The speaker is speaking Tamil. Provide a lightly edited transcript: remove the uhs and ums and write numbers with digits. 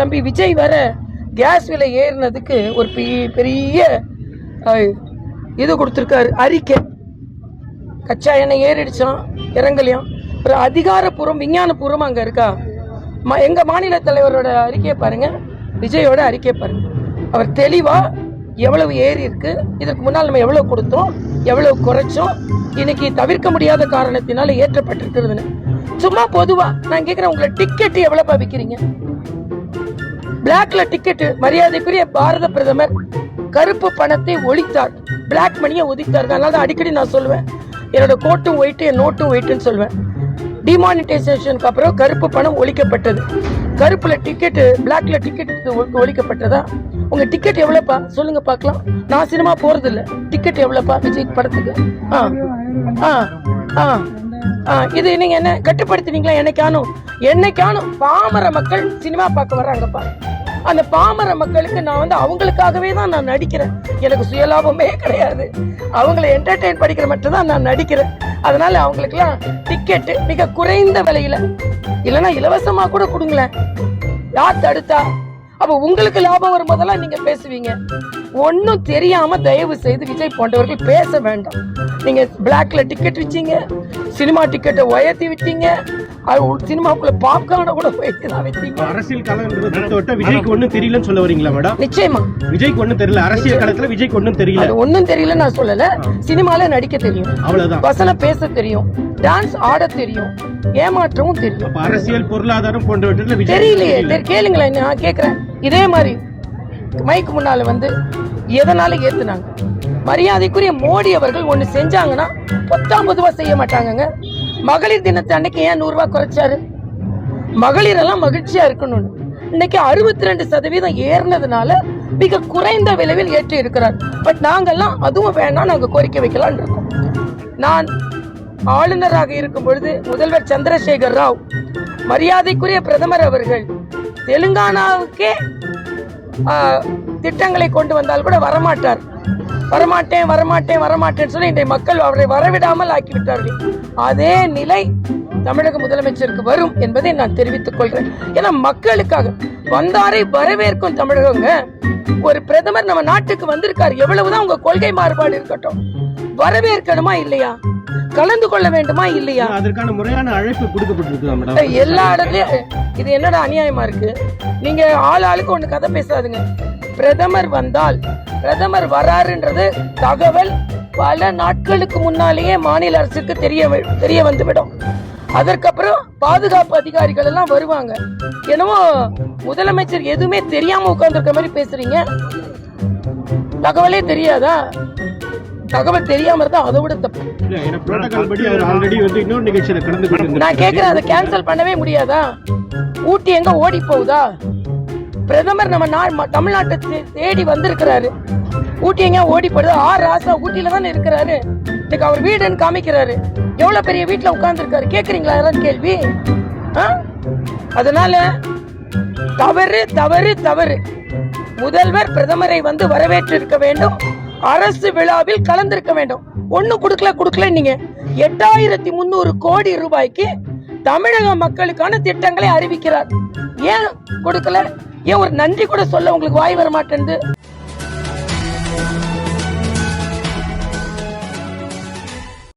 தம்பி விஜய் வர கேஸ் விலை ஏறினதுக்கு ஒரு பெரிய இது கொடுத்துருக்காரு அறிக்கை. கச்சா எண்ணெய் ஏறிடுச்சான், இறங்கலையாம். ஒரு அதிகாரப்பூர்வம் விஞ்ஞானபூர்வம் அங்கே இருக்கா? எங்கள் மாநில தலைவரோட அறிக்கையை பாருங்க, விஜயோட அறிக்கையை பாருங்க. அவர் தெளிவாக எவ்வளவு ஏறி இருக்கு, இதற்கு முன்னால் நம்ம எவ்வளவு கொடுத்தோம், எவ்வளவு குறைச்சோம், இன்னைக்கு தவிர்க்க முடியாத காரணத்தினால ஏற்றப்பட்டிருக்கிறதுன்னு. சும்மா பொதுவா நான் கேட்கிறேன், உங்களை டிக்கெட் எவ்வளவு விற்கிறீங்க? பிளாக்ல டிக்கெட். மரியாதைக்குரிய பாரத பிரதமர் கருப்பு பணத்தை ஒழித்தார், பிளாக் மணியை ஒதுக்கித்தார். அதனால தான் அடிக்கடி நான் சொல்லுவேன், என்னோட கோட்டும் ஒயிட்டு, என் நோட்டும் ஒயிட்டுன்னு சொல்லுவேன். டிமானிட்டைசேஷனுக்கு அப்புறம் கருப்பு பணம் ஒழிக்கப்பட்டது. கருப்புல டிக்கெட், பிளாக்ல டிக்கெட் ஒழிக்கப்பட்டதா? உங்க டிக்கெட் எவ்வளவுப்பா சொல்லுங்க பார்க்கலாம். நான் சினிமா போறது இல்ல. டிக்கெட் எவ்வளவுப்பா விஜய் படத்துக்கு? இது நீங்க என்ன கட்டுப்படுத்தினீங்களா? என்னைக்கானும் பாமர மக்கள் சினிமா பார்க்க வர்றாங்கப்பா. அந்த பாமர மக்களுக்கு நான் அவங்களுக்காகவே தான் நான் நடிக்கிறேன். எனக்கு சுயலாபமே கிடையாது. அவங்களை என்டர்டெயின் படிக்கிற மட்டும் தான் நான் நடிக்கிறேன். அதனால அவங்களுக்குலாம் டிக்கெட் மிக குறைந்த விலையில, இல்லைன்னா இலவசமா கூட கொடுங்களேன். யார் தடுத்தா? அப்ப உங்களுக்கு லாபம் வரும்போதெல்லாம் நீங்க பேசுவீங்க. ஒன்னும் தெரியாம தயவு செய்து விஜய் போன்றவர்கள் பேச வேண்டாம். நீங்க பிளாக்ல டிக்கெட் வச்சீங்க, சினிமா டிக்கெட்டை உயர்த்தி விட்டீங்க, சினிமாக்குள்ள பாப்கார்ன கூட வைத்தீங்க. அரசியல் களம் விஜய்க்கு ஒண்ணும் தெரியலன்னு சொல்ல வரீங்களா மேடம்? நிச்சயமா விஜய்க்கு ஒண்ணும் தெரியல. அரசியல் களத்துல விஜய்க்கு ஒண்ணும் தெரியல. ஒன்னும் தெரியல நான் சொல்லல. சினிமால நடிக்க தெரியும், அவ்வளவுதான். வசனம் பேச தெரியும், டான்ஸ் ஆட தெரியும், ஏமாற்றவும் தெரியும். அரசியல் பொருளாதாரம் போன்றவற்றில் தெரியலையே. கேளுங்களேன், நான் கேக்குறேன். இதே மாதிரி மைக்கு முன்னால எதனால ஏத்துனாங்க? மரியாதைக்குரிய மோடி அவர்கள் ஒண்ணு செஞ்சாங்கன்னா 19 செய்ய மாட்டாங்க. மகளிர் தினத்தை அன்னைக்கு ஏன் 100 குறைச்சாரு? மகளிர் எல்லாம் மகிழ்ச்சியா இருக்கணும்னு. இன்னைக்கு 62% ஏறினதுனால மிக குறைந்த விலையில் ஏற்றி இருக்கிறார். பட் நாங்கெல்லாம் அதுவும் வேணாம், நாங்க கோரிக்கை வைக்கலாம் இருக்கோம். நான் ஆளுநராக இருக்கும் பொழுது முதல்வர் சந்திரசேகர் ராவ், மரியாதைக்குரிய பிரதமர் அவர்கள் தெலுங்கானாவுக்கே திட்டங்களை கொண்டு வந்தால் கூட வரமாட்டேன் சொல்லி இந்த மக்கள் அவரை வரவிடாமல் ஆக்கிவிட்டார்கள். அதே நிலை தமிழக முதலமைச்சருக்கு வரும் என்பதை நான் தெரிவித்துக் கொள்கிறேன். ஏன்னா மக்களுக்காக வந்தாரை வரவேற்கும் தமிழகங்க. ஒரு பிரதமர் நம்ம நாட்டுக்கு வந்திருக்காரு, எவ்வளவுதான் உங்க கொள்கை மாறுபாடு இருக்கட்டும், வரவேற்கணுமா இல்லையா? கலந்து கொள்ள வேண்டுமா இல்லையா? அதற்கான முறையான அழைப்பு கொடுக்கப்பட்டிருக்கு எல்லா இடத்துலயும். இது என்னடா அநியாயமா இருக்கு? நீங்க ஆளுக்கு ஒண்ணு கதை பேசாதுங்க. பிரதமர் வந்தால், பிரதமர் வராருன்றது தகவல் பல நாட்களுக்கு முன்னாலேயே மாநில அரசுக்கு தெரிய வந்துவிடும். அதற்கப்புறம் பாதுகாப்பு அதிகாரிகள் எல்லாம் வருவாங்க. என்னவோ முதலமைச்சர் எதுவுமே தெரியாம உட்கார்ந்துருக்க மாதிரி பேசுறீங்க. தகவலே தெரியாதா? தகவல் தெரியாம இருந்தா அதை விட தப்பு. நான் கேக்குறேன், அதை கேன்சல் பண்ணவே முடியாதா? ஊட்டி எங்க ஓடி போகுதா? பிரதமர் நம்ம தமிழ்நாட்டை தேடி வந்திருக்கிறாரு. ஊட்டி எங்க ஓடி போடுது? ராசா ஊட்டியில தானே இருக்கிறாரு. இன்னைக்கு அவர் வீடுன்னு காமிக்கிறாரு. எவ்வளவு பெரிய வீட்டுல உட்கார்ந்து இருக்காரு. கேக்குறீங்களா யாராவது கேள்வி? அதனால தவறு தவறு தவறு. முதல்வர் பிரதமரை வரவேற்று இருக்க வேண்டும். அரசு விழாவில் கலந்திருக்க வேண்டும். ஒண்ணு கொடுக்கல நீங்க 8300 கோடி ரூபாய்க்கு தமிழக மக்களுக்கான திட்டங்களை அறிவிக்கிறார். ஏன் கொடுக்கல? ஏன் ஒரு நன்றி கூட சொல்ல உங்களுக்கு வாய் வர மாட்டேங்குது?